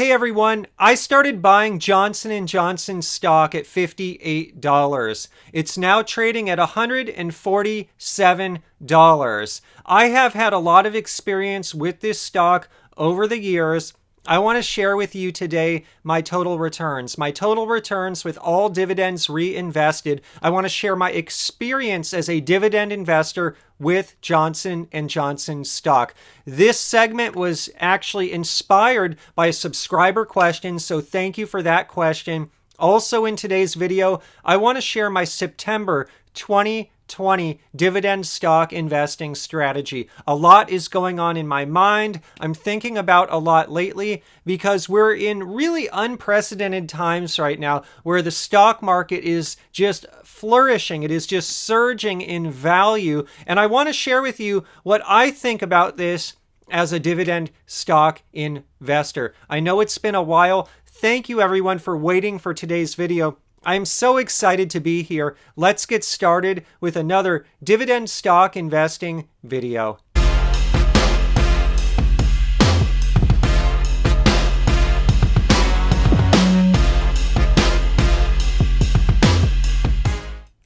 Hey everyone, I started buying Johnson & Johnson stock at $58. It's now trading at $147. I have had a lot of experience with this stock over the years. I want to share with you today my total returns. My total returns with all dividends reinvested. I want to share my experience as a dividend investor with Johnson & Johnson stock. This segment was actually inspired by a subscriber question, so thank you for that question. Also in today's video, I want to share my September 2020 dividend stock investing strategy. A lot is going on in my mind. I'm thinking about a lot lately because we're in really unprecedented times right now where the stock market is just flourishing. It is just surging in value. And I want to share with you what I think about this as a dividend stock investor. I know it's been a while. Thank you everyone for waiting for today's video. I'm so excited to be here. Let's get started with another dividend stock investing video.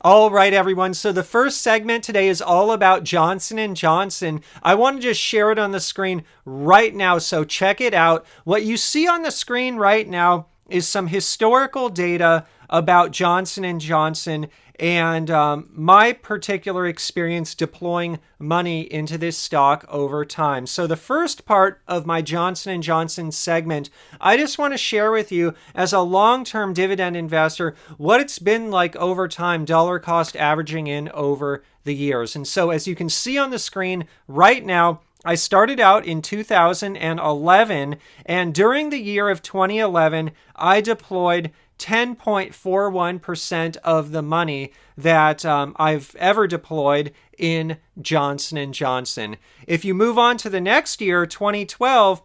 All right, everyone. So the first segment today is all about Johnson & Johnson. I want to just share it on the screen right now, so check it out. What you see on the screen right now is some historical data about Johnson & Johnson and my particular experience deploying money into this stock over time. So the first part of my Johnson & Johnson segment, I just want to share with you as a long-term dividend investor what it's been like over time, dollar cost averaging in over the years. And so as you can see on the screen right now, I started out in 2011, and during the year of 2011, I deployed 10.41% of the money that I've ever deployed in Johnson & Johnson. If you move on to the next year, 2012,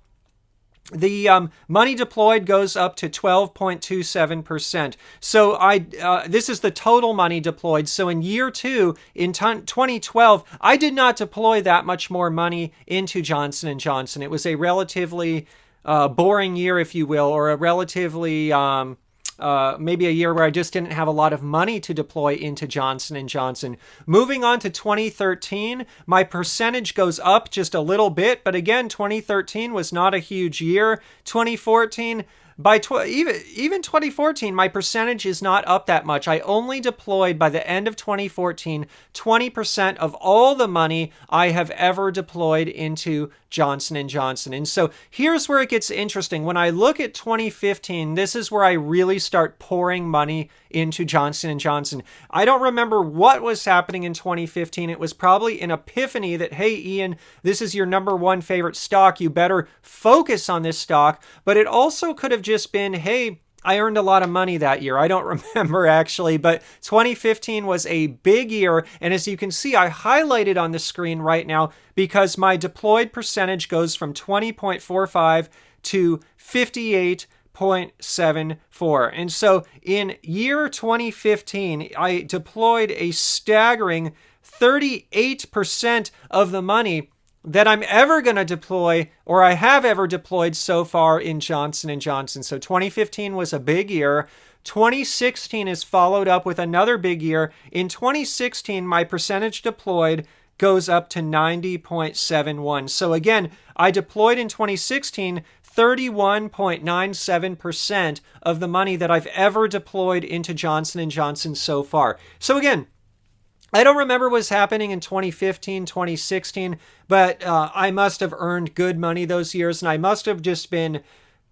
the money deployed goes up to 12.27%. So this is the total money deployed. So in year two, in 2012, I did not deploy that much more money into Johnson & Johnson. It was a relatively boring year, if you will, or a relatively maybe a year where I just didn't have a lot of money to deploy into Johnson & Johnson. Moving on to 2013, my percentage goes up just a little bit, but again, 2013 was not a huge year. 2014, even 2014, my percentage is not up that much. I only deployed by the end of 2014, 20% of all the money I have ever deployed into Johnson & Johnson. And so here's where it gets interesting. When I look at 2015, this is where I really start pouring money into Johnson & Johnson. I don't remember what was happening in 2015. It was probably an epiphany that, hey, Ian, this is your number one favorite stock. You better focus on this stock. But it also could have just been, hey, I earned a lot of money that year. I don't remember actually, but 2015 was a big year. And as you can see, I highlighted on the screen right now because my deployed percentage goes from 20.45 to 58.74. And so in year 2015, I deployed a staggering 38% of the money that I'm ever going to deploy, or I have ever deployed so far in Johnson & Johnson. So 2015 was a big year. 2016 is followed up with another big year. In 2016, my percentage deployed goes up to 90.71. So again, I deployed in 2016 31.97% of the money that I've ever deployed into Johnson & Johnson so far. So again, I don't remember what was happening in 2015, 2016, but I must have earned good money those years, and I must have just been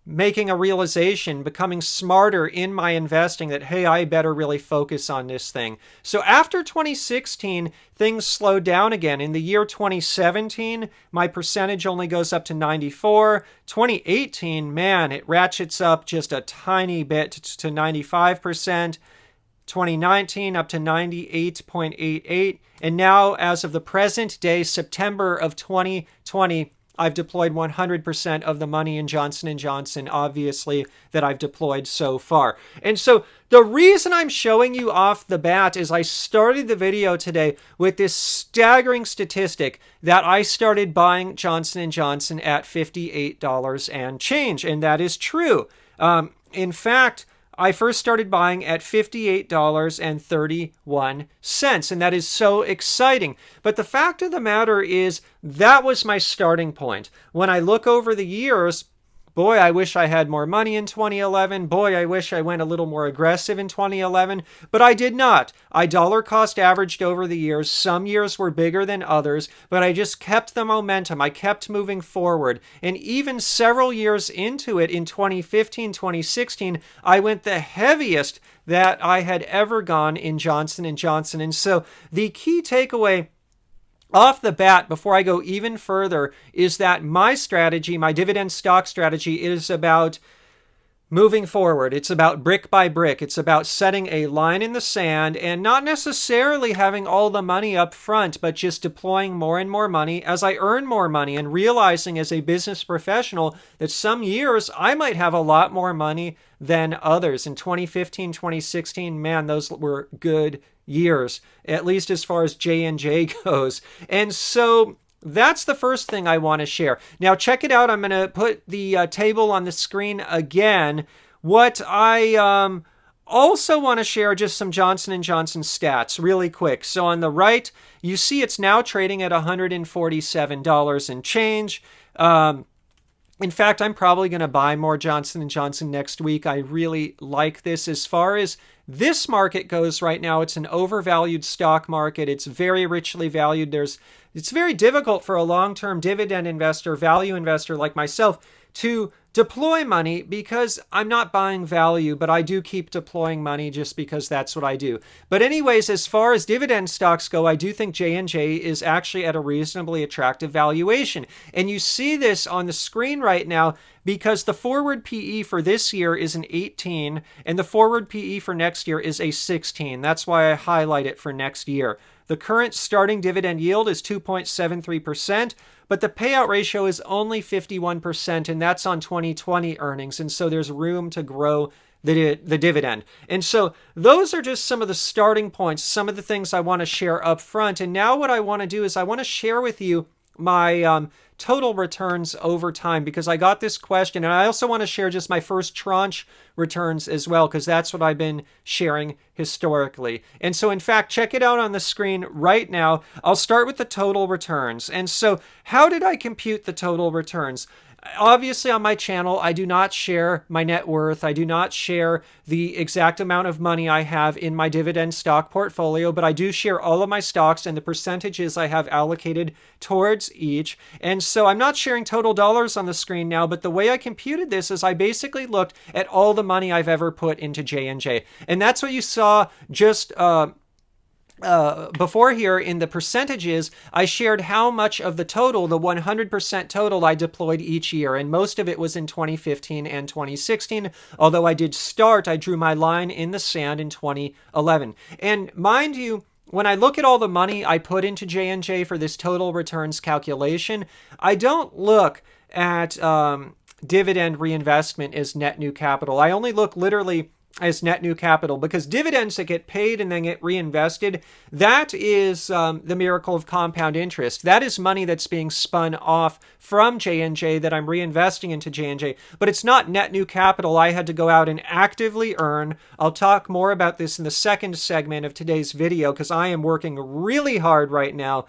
making a realization, becoming smarter in my investing that, hey, I better really focus on this thing. So after 2016, things slowed down again. In the year 2017, my percentage only goes up to 94. 2018, man, it ratchets up just a tiny bit to 95%. 2019 up to 98.88, and now as of the present day, September of 2020, I've deployed 100% of the money in Johnson & Johnson, obviously, that I've deployed so far. And so the reason I'm showing you off the bat is I started the video today with this staggering statistic that I started buying Johnson & Johnson at $58 and change, and that is true. In fact, I first started buying at $58.31, and that is so exciting. But the fact of the matter is that was my starting point. When I look over the years, boy, I wish I had more money in 2011. Boy, I wish I went a little more aggressive in 2011, but I did not. I dollar cost averaged over the years. Some years were bigger than others, but I just kept the momentum. I kept moving forward. And even several years into it, in 2015, 2016, I went the heaviest that I had ever gone in Johnson & Johnson. And so the key takeaway off the bat, before I go even further, is that my strategy, my dividend stock strategy, is about moving forward. It's about brick by brick. It's about setting a line in the sand and not necessarily having all the money up front, but just deploying more and more money as I earn more money and realizing as a business professional that some years I might have a lot more money than others. In 2015, 2016, man, those were good years, at least as far as J&J goes. And so that's the first thing I want to share. Now, check it out. I'm going to put the table on the screen again. What I also want to share just some Johnson & Johnson stats really quick. So on the right, you see it's now trading at $147 and change. In fact, I'm probably going to buy more Johnson & Johnson next week. I really like this. As far as this market goes right now, it's an overvalued stock market. It's very richly valued. It's very difficult for a long-term dividend investor, value investor like myself to deploy money because I'm not buying value, but I do keep deploying money just because that's what I do. But anyways, as far as dividend stocks go, I do think J&J is actually at a reasonably attractive valuation. And you see this on the screen right now because the forward PE for this year is an 18 and the forward PE for next year is a 16. That's why I highlight it for next year. The current starting dividend yield is 2.73%, but the payout ratio is only 51%, and that's on 2020 earnings, and so there's room to grow the dividend. And so those are just some of the starting points, some of the things I want to share up front. And now what I want to do is I want to share with you my total returns over time, because I got this question, and I also want to share just my first tranche returns as well, because that's what I've been sharing historically. And so in fact, check it out on the screen right now. I'll start with the total returns. And so how did I compute the total returns? Obviously, on my channel, I do not share my net worth. I do not share the exact amount of money I have in my dividend stock portfolio, but I do share all of my stocks and the percentages I have allocated towards each. And so I'm not sharing total dollars on the screen now, but the way I computed this is I basically looked at all the money I've ever put into J&J. And that's what you saw just before here in the percentages. I shared how much of the total, the 100% total, I deployed each year, and most of it was in 2015 and 2016, although I drew my line in the sand in 2011. And mind you, when I look at all the money I put into J&J for this total returns calculation, I don't look at dividend reinvestment as net new capital. I only look literally as net new capital, because dividends that get paid and then get reinvested, that is the miracle of compound interest. That is money that's being spun off from J&J that I'm reinvesting into J&J, but it's not net new capital I had to go out and actively earn. I'll talk more about this in the second segment of today's video, because I am working really hard right now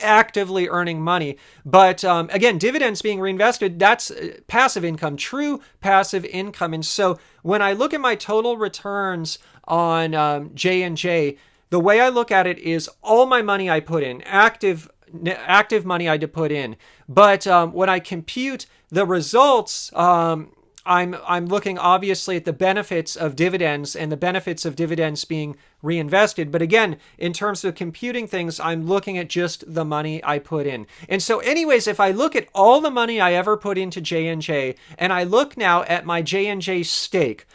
actively earning money. But again, dividends being reinvested, that's passive income, true passive income. And so when I look at my total returns on J&J, the way I look at it is all my money I put in, active money I did put in. But when I compute the results, I'm looking obviously at the benefits of dividends and the benefits of dividends being reinvested. But again, in terms of computing things, I'm looking at just the money I put in. And so anyways, if I look at all the money I ever put into J&J, and I look now at my J&J stake,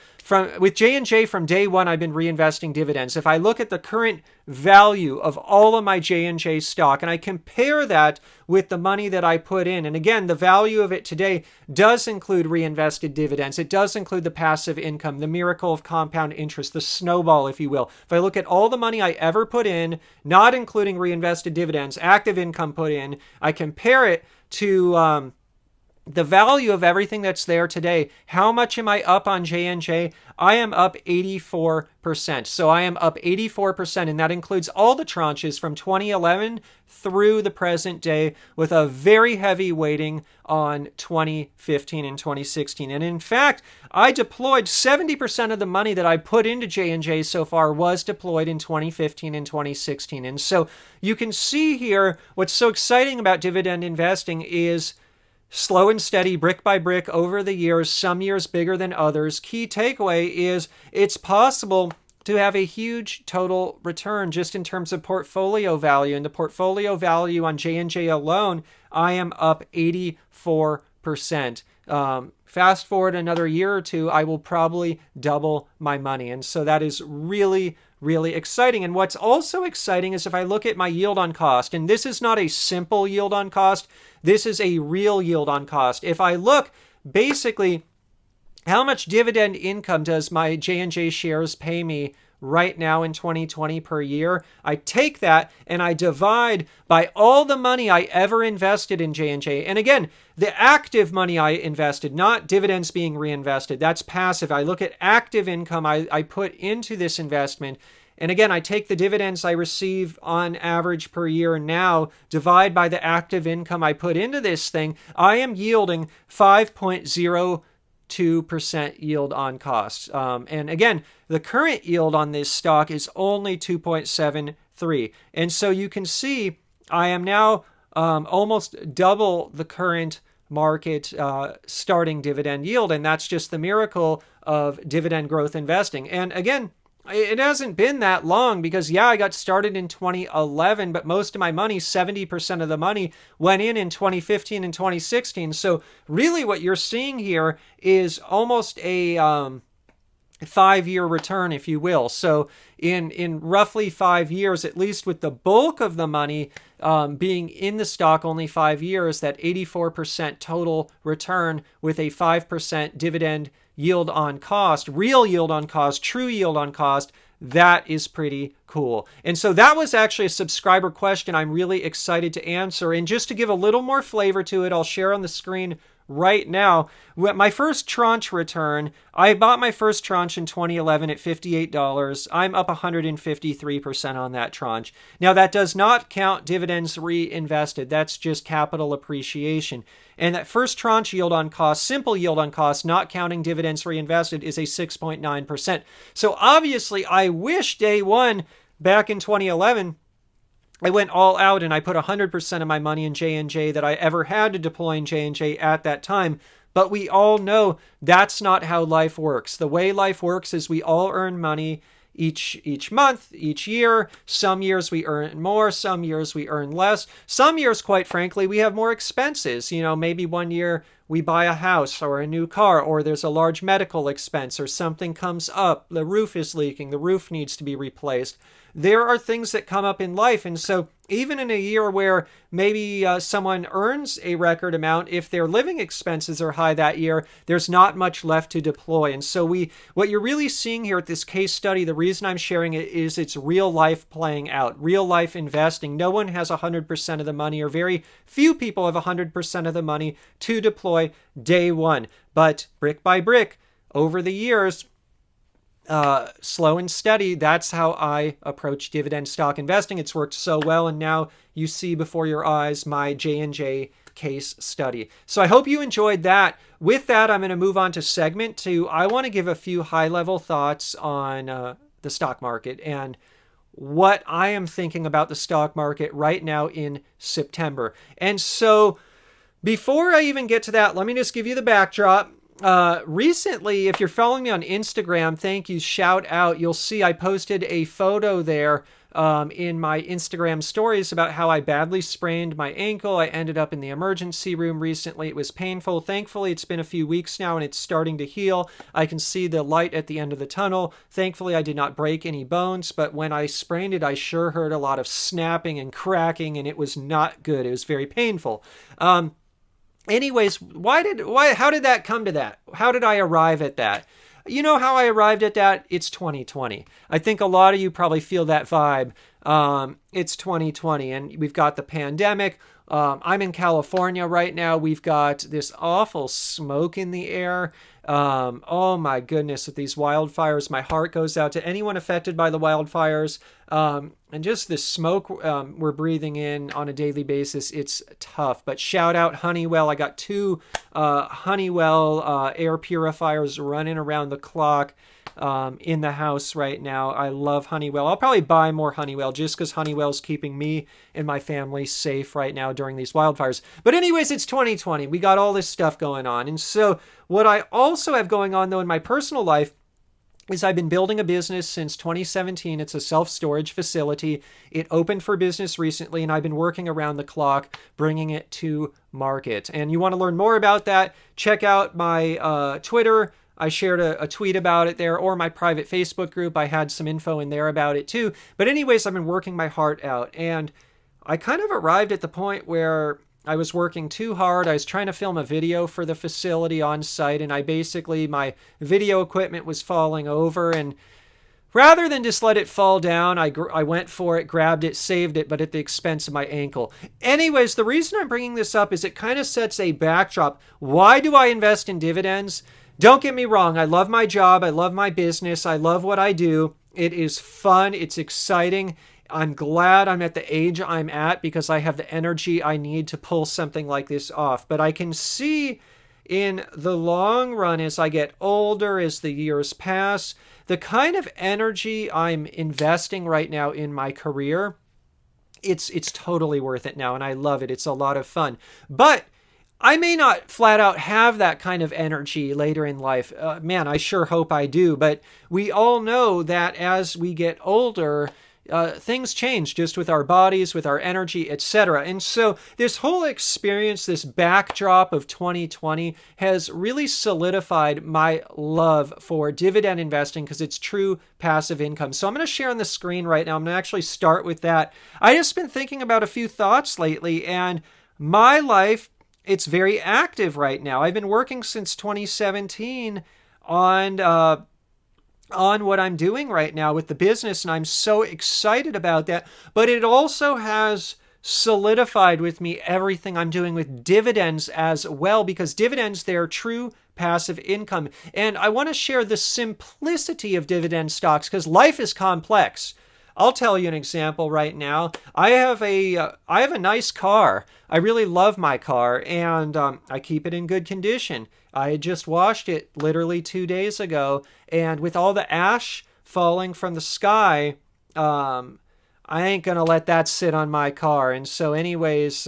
with J&J from day one, I've been reinvesting dividends. If I look at the current value of all of my J&J stock and I compare that with the money that I put in, and again, the value of it today does include reinvested dividends. It does include the passive income, the miracle of compound interest, the snowball, if you will. If I look at all the money I ever put in, not including reinvested dividends, active income put in, I compare it to the value of everything that's there today. How much am I up on J&J? I am up 84%. So I am up 84%, and that includes all the tranches from 2011 through the present day, with a very heavy weighting on 2015 and 2016. And in fact, I deployed 70% of the money that I put into J&J so far was deployed in 2015 and 2016. And so you can see here what's so exciting about dividend investing is slow and steady, brick by brick over the years, some years bigger than others. Key takeaway is it's possible to have a huge total return just in terms of portfolio value. And the portfolio value on J&J alone, I am up 84%. Fast forward another year or two, I will probably double my money. And so that is really, really exciting. And what's also exciting is if I look at my yield on cost, and this is not a simple yield on cost, this is a real yield on cost. If I look, basically, how much dividend income does my J&J shares pay me right now in 2020 per year? I take that and I divide by all the money I ever invested in J&J. And again, the active money I invested, not dividends being reinvested. That's passive. I look at active income I put into this investment. And again, I take the dividends I receive on average per year now, divide by the active income I put into this thing. I am yielding 5.02% yield on cost. And again, the current yield on this stock is only 2.73. And so you can see I am now almost double the current market starting dividend yield. And that's just the miracle of dividend growth investing. And again, it hasn't been that long because, yeah, I got started in 2011, but most of my money, 70% of the money, went in 2015 and 2016. So really what you're seeing here is almost a 5-year return, if you will. So in roughly 5 years, at least with the bulk of the money being in the stock only 5 years, that 84% total return with a 5% dividend yield on cost, real yield on cost, true yield on cost, that is pretty cool. And so that was actually a subscriber question I'm really excited to answer. And just to give a little more flavor to it, I'll share on the screen right now. My first tranche return, I bought my first tranche in 2011 at $58. I'm up 153% on that tranche. Now, that does not count dividends reinvested. That's just capital appreciation. And that first tranche yield on cost, simple yield on cost, not counting dividends reinvested, is a 6.9%. So obviously, I wish day one back in 2011, I went all out and I put 100% of my money in J&J that I ever had to deploy in J&J at that time. But we all know that's not how life works. The way life works is we all earn money each month, each year. Some years we earn more, some years we earn less. Some years, quite frankly, we have more expenses. You know, maybe one year we buy a house or a new car, or there's a large medical expense, or something comes up, the roof is leaking, the roof needs to be replaced. There are things that come up in life. And so even in a year where maybe someone earns a record amount, if their living expenses are high that year, there's not much left to deploy. And so what you're really seeing here at this case study, the reason I'm sharing it is it's real life playing out, real life investing. No one has 100% of the money, or very few people have 100% of the money to deploy day one. But brick by brick, over the years, slow and steady, that's how I approach dividend stock investing. It's worked so well, and now you see before your eyes my J&J case study. So I hope you enjoyed that. With that, I'm going to move on to segment 2. I want to give a few high-level thoughts on the stock market and what I am thinking about the stock market right now in September. And so before I even get to that, let me just give you the backdrop. recently, if you're following me on Instagram, thank you, shout out. You'll see I posted a photo there in my Instagram stories about how I badly sprained my ankle. I ended up in the emergency room recently. It was painful. Thankfully, it's been a few weeks now and it's starting to heal. I can see the light at the end of the tunnel. Thankfully, I did not break any bones, but when I sprained it, I sure heard a lot of snapping and cracking, and it was not good. It was very painful. Anyways, how did that come to that? How did I arrive at that? You know how I arrived at that? It's 2020. I think a lot of you probably feel that vibe. It's 2020 and we've got the pandemic. I'm in California right now. We've got this awful smoke in the air. Oh my goodness, with these wildfires, my heart goes out to anyone affected by the wildfires. And just the smoke we're breathing in on a daily basis, it's tough. But shout out Honeywell. I got 2 Honeywell air purifiers running around the clock in the house right now. I love Honeywell. I'll probably buy more Honeywell just because Honeywell's keeping me and my family safe right now during these wildfires. But anyways, it's 2020. We got all this stuff going on. And so what I also have going on, though, in my personal life is I've been building a business since 2017. It's a self-storage facility. It opened for business recently, and I've been working around the clock bringing it to market. And you want to learn more about that, check out my Twitter. I shared a tweet about it there, or my private Facebook group. I had some info in there about it too. But anyways, I've been working my heart out, and I kind of arrived at the point where I was working too hard. I was trying to film a video for the facility on site, and my video equipment was falling over, and rather than just let it fall down, I went for it, grabbed it, saved it, but at the expense of my ankle. Anyways, the reason I'm bringing this up is it kind of sets a backdrop. Why do I invest in dividends? Don't get me wrong. I love my job. I love my business. I love what I do. It is fun. It's exciting. I'm glad I'm at the age I'm at because I have the energy I need to pull something like this off. But I can see in the long run, as I get older, as the years pass, the kind of energy I'm investing right now in my career, it's totally worth it now, and I love it. It's a lot of fun. But I may not flat out have that kind of energy later in life. Man, I sure hope I do. But we all know that as we get older, things change just with our bodies, with our energy, etc. And so this whole experience, this backdrop of 2020 has really solidified my love for dividend investing because it's true passive income. So I'm going to share on the screen right now. I'm going to actually start with that. I just been thinking about a few thoughts lately, and my life, it's very active right now. I've been working since 2017 on what I'm doing right now with the business, and I'm so excited about that. But it also has solidified with me everything I'm doing with dividends as well, because dividends, they're true passive income. And I want to share the simplicity of dividend stocks because life is complex. I'll tell you an example right now. I have a nice car. I really love my car, and I keep it in good condition. I had just washed it literally 2 days ago, and with all the ash falling from the sky, I ain't gonna let that sit on my car. And so anyways,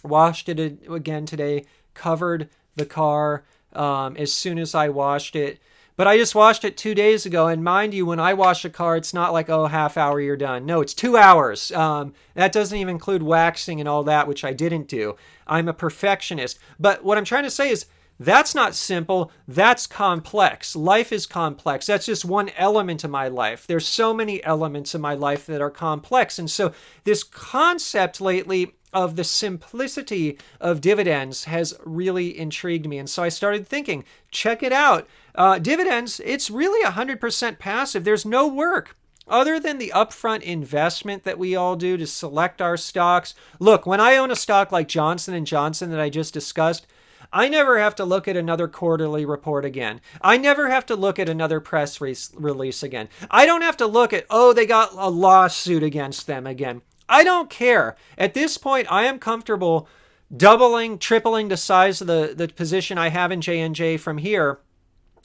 washed it again today, covered the car as soon as I washed it. But I just washed it 2 days ago, and mind you, when I wash a car, it's not like, oh, half hour, you're done. No, it's 2 hours. That doesn't even include waxing and all that, which I didn't do. I'm a perfectionist. But what I'm trying to say is, that's not simple. That's complex. Life is complex. That's just one element of my life. There's so many elements of my life that are complex. And so this concept lately of the simplicity of dividends has really intrigued me. And so I started thinking, check it out. Dividends, it's really 100% passive. There's no work other than the upfront investment that we all do to select our stocks. Look, when I own a stock like Johnson & Johnson that I just discussed, I never have to look at another quarterly report again. I never have to look at another press release again. I don't have to look at, oh, they got a lawsuit against them again. I don't care. At this point, I am comfortable doubling, tripling the size of the position I have in J&J from here,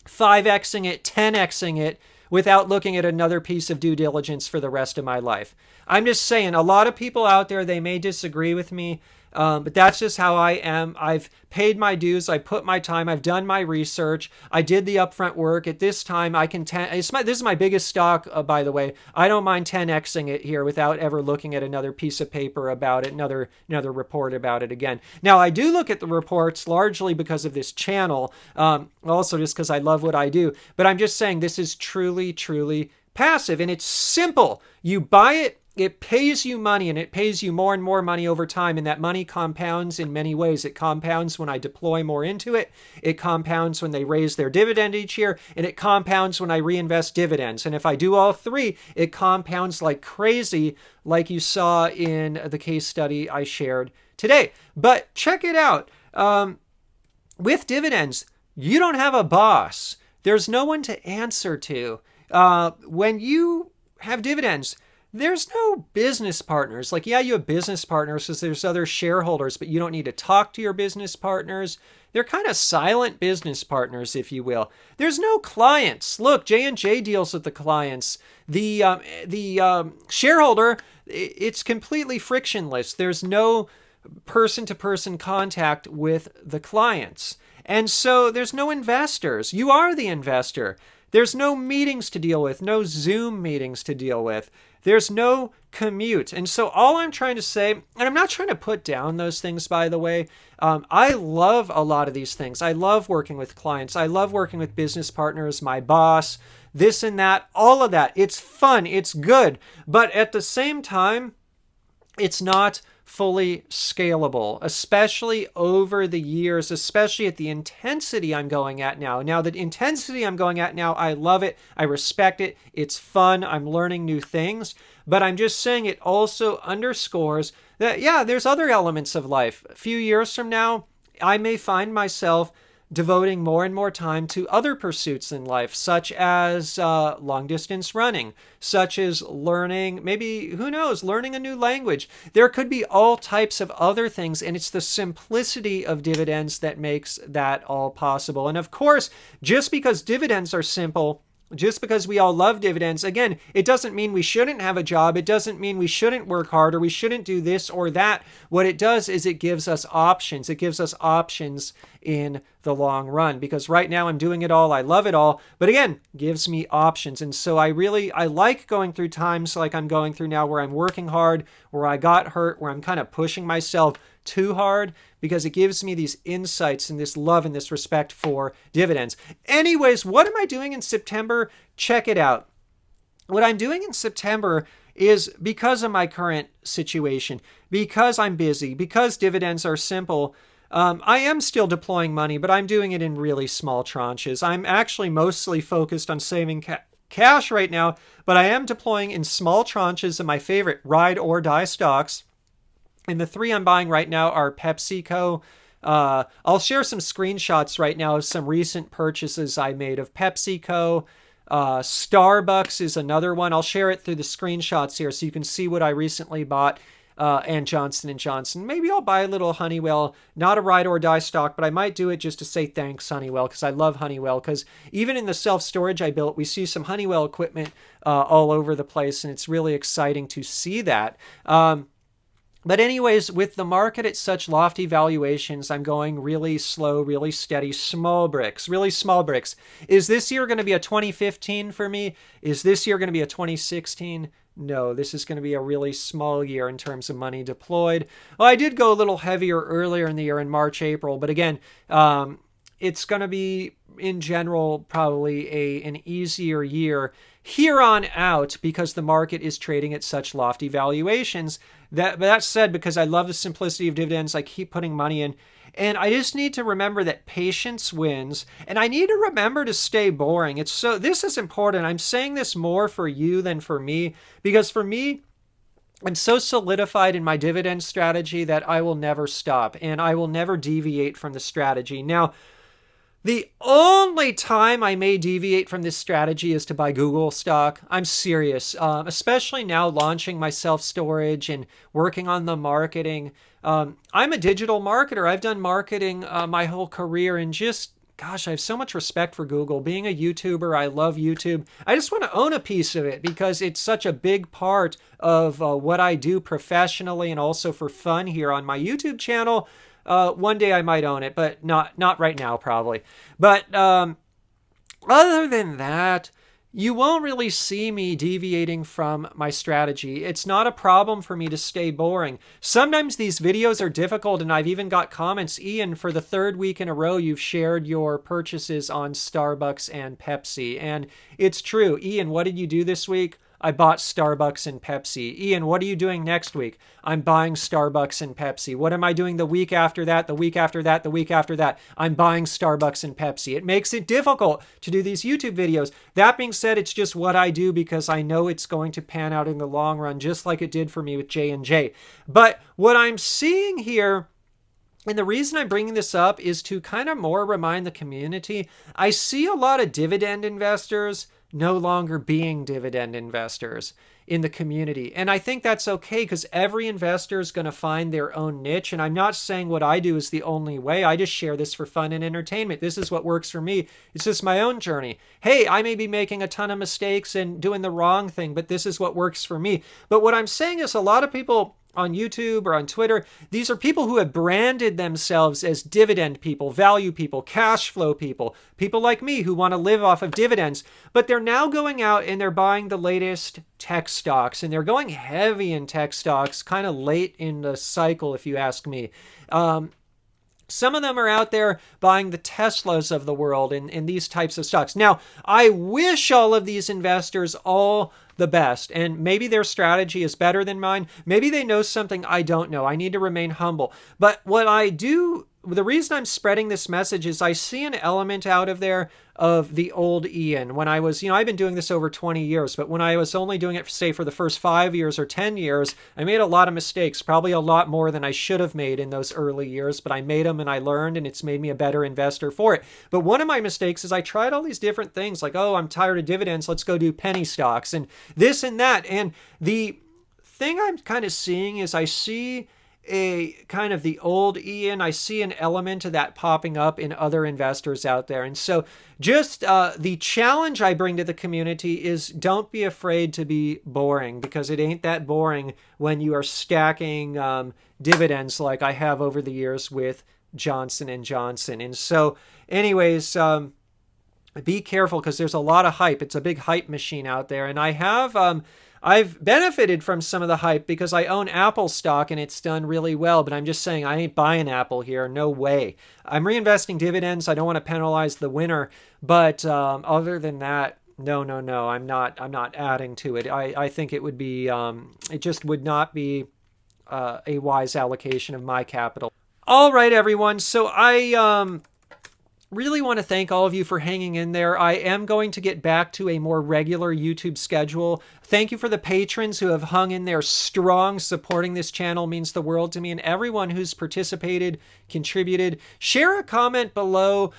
5xing it, 10xing it, without looking at another piece of due diligence for the rest of my life. I'm just saying, a lot of people out there, they may disagree with me, But that's just how I am. I've paid my dues. I put my time. I've done my research. I did the upfront work. At this time, I can this is my biggest stock, by the way. I don't mind 10xing it here without ever looking at another piece of paper about it, another report about it again. Now, I do look at the reports largely because of this channel, also just because I love what I do. But I'm just saying this is truly, truly passive, and it's simple. You buy it. It pays you money, and it pays you more and more money over time, and that money compounds in many ways. It compounds when I deploy more into it. It compounds when they raise their dividend each year, and it compounds when I reinvest dividends. And if I do all three, it compounds like crazy, like you saw in the case study I shared today. But check it out. With dividends, you don't have a boss. There's no one to answer to. When you have dividends, there's no business partners. Like, yeah, you have business partners because there's other shareholders, but you don't need to talk to your business partners. They're kind of silent business partners, if you will. There's no clients. Look, J&J deals with the clients. The shareholder, it's completely frictionless. There's no person-to-person contact with the clients. And so there's no investors. You are the investor. There's no meetings to deal with, no Zoom meetings to deal with. There's no commute. And so all I'm trying to say, and I'm not trying to put down those things, by the way. I love a lot of these things. I love working with clients. I love working with business partners, my boss, this and that, all of that. It's fun. It's good. But at the same time, it's not fully scalable, especially over the years, especially at the intensity I'm going at now. Now, the intensity I'm going at now, I love it. I respect it. It's fun. I'm learning new things. But I'm just saying it also underscores that, yeah, there's other elements of life. A few years from now, I may find myself devoting more and more time to other pursuits in life, such as long distance running, such as learning, maybe, who knows, learning a new language. There could be all types of other things, and it's the simplicity of dividends that makes that all possible. And of course, just because dividends are simple, just because we all love dividends, again, it doesn't mean we shouldn't have a job. It doesn't mean we shouldn't work hard or we shouldn't do this or that. What it does is it gives us options. It gives us options in the long run, because right now I'm doing it all. I love it all. But again, gives me options. And so I like going through times like I'm going through now where I'm working hard, where I got hurt, where I'm kind of pushing myself too hard, because it gives me these insights and this love and this respect for dividends. Anyways, what am I doing in September? Check it out. What I'm doing in September is, because of my current situation, because I'm busy, because dividends are simple, I am still deploying money, but I'm doing it in really small tranches. I'm actually mostly focused on saving cash right now, but I am deploying in small tranches of my favorite ride or die stocks. And the three I'm buying right now are PepsiCo. I'll share some screenshots right now of some recent purchases I made of PepsiCo. SBUX is another one. I'll share it through the screenshots here so you can see what I recently bought. And Johnson & Johnson. Maybe I'll buy a little Honeywell, not a ride or die stock, but I might do it just to say thanks, Honeywell, because I love Honeywell. Because even in the self-storage I built, we see some Honeywell equipment all over the place, and it's really exciting to see that. But anyways, with the market at such lofty valuations, I'm going really slow, really steady, small bricks, really small bricks. Is this year going to be a 2015 for me? Is this year going to be a 2016? No, this is going to be a really small year in terms of money deployed. Well, I did go a little heavier earlier in the year in March, April, but again, it's going to be, in general, probably an easier year here on out because the market is trading at such lofty valuations. That said, because I love the simplicity of dividends, I keep putting money in. And I just need to remember that patience wins. And I need to remember to stay boring. This is important. I'm saying this more for you than for me, because for me, I'm so solidified in my dividend strategy that I will never stop and I will never deviate from the strategy. Now, the only time I may deviate from this strategy is to buy Google stock. I'm serious, especially now launching my self-storage and working on the marketing. I'm a digital marketer. I've done marketing my whole career, and just gosh, I have so much respect for Google. Being a YouTuber, I love YouTube. I just want to own a piece of it because it's such a big part of what I do professionally and also for fun here on my YouTube channel. One day I might own it, but not right now, probably. But other than that, you won't really see me deviating from my strategy. It's not a problem for me to stay boring. Sometimes these videos are difficult, and I've even got comments. Ian, for the third week in a row, you've shared your purchases on Starbucks and Pepsi. And it's true. Ian, what did you do this week? I bought Starbucks and Pepsi. Ian, what are you doing next week? I'm buying Starbucks and Pepsi. What am I doing the week after that, the week after that, the week after that? I'm buying Starbucks and Pepsi. It makes it difficult to do these YouTube videos. That being said, it's just what I do because I know it's going to pan out in the long run, just like it did for me with J&J. But what I'm seeing here, and the reason I'm bringing this up is to kind of more remind the community, I see a lot of dividend investors no longer being dividend investors in the community. And I think that's okay because every investor is going to find their own niche. And I'm not saying what I do is the only way. I just share this for fun and entertainment. This is what works for me. It's just my own journey. Hey, I may be making a ton of mistakes and doing the wrong thing, but this is what works for me. But what I'm saying is a lot of people on YouTube or on Twitter, these are people who have branded themselves as dividend people, value people, cash flow people, people like me who want to live off of dividends. But they're now going out and they're buying the latest tech stocks, and they're going heavy in tech stocks, kind of late in the cycle, if you ask me. Some of them are out there buying the Teslas of the world in these types of stocks. Now, I wish all of these investors all the best, and maybe their strategy is better than mine. Maybe they know something I don't know. I need to remain humble. But what I do, the reason I'm spreading this message is I see an element out of there of the old Ian. When I was, I've been doing this over 20 years, but when I was only doing it, say, for the first 5 years or 10 years, I made a lot of mistakes, probably a lot more than I should have made in those early years, but I made them and I learned, and it's made me a better investor for it. But one of my mistakes is I tried all these different things like, oh, I'm tired of dividends, let's go do penny stocks and this and that. And the thing I'm kind of seeing is I see a kind of the old Ian. I see an element of that popping up in other investors out there. And so just the challenge I bring to the community is don't be afraid to be boring, because it ain't that boring when you are stacking dividends like I have over the years with Johnson & Johnson. And so anyways, be careful because there's a lot of hype. It's a big hype machine out there. And I've benefited from some of the hype because I own Apple stock and it's done really well, but I'm just saying I ain't buying Apple here. No way. I'm reinvesting dividends. I don't want to penalize the winner, but other than that, no. I'm not adding to it. I think it would be, it just would not be a wise allocation of my capital. All right, everyone. So I really want to thank all of you for hanging in there. I am going to get back to a more regular YouTube schedule. Thank you for the patrons who have hung in there strong. Supporting this channel means the world to me, and everyone who's participated, contributed. Share a comment below,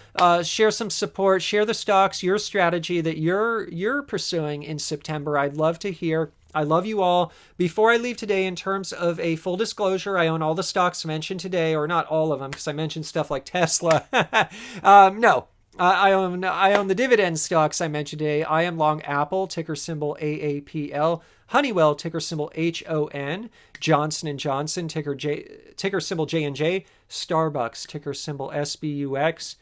share some support, share the stocks, your strategy that you're pursuing in September. I'd love to hear. I love you all. Before I leave today, in terms of a full disclosure, I own all the stocks mentioned today, or not all of them, because I mentioned stuff like Tesla. No, I own the dividend stocks I mentioned today. I am long Apple, ticker symbol AAPL. Honeywell, ticker symbol HON. Johnson & Johnson, ticker symbol J&J. Starbucks, ticker symbol SBUX.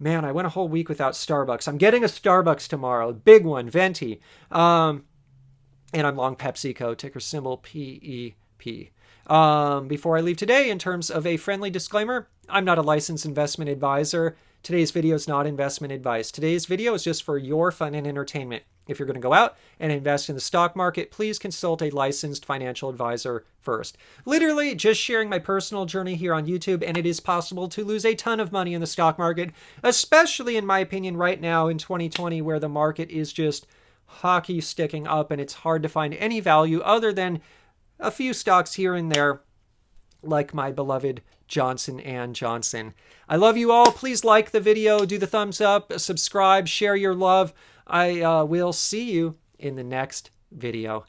Man, I went a whole week without Starbucks. I'm getting a Starbucks tomorrow. Big one, venti. And I'm long PepsiCo, ticker symbol PEP. Before I leave today, in terms of a friendly disclaimer, I'm not a licensed investment advisor. Today's video is not investment advice. Today's video is just for your fun and entertainment. If you're going to go out and invest in the stock market, please consult a licensed financial advisor first. Literally just sharing my personal journey here on YouTube, and it is possible to lose a ton of money in the stock market, especially in my opinion right now in 2020, where the market is just hockey sticking up and it's hard to find any value other than a few stocks here and there, like my beloved Johnson & Johnson. I love you all. Please like the video, do the thumbs up, subscribe, share your love. I will see you in the next video.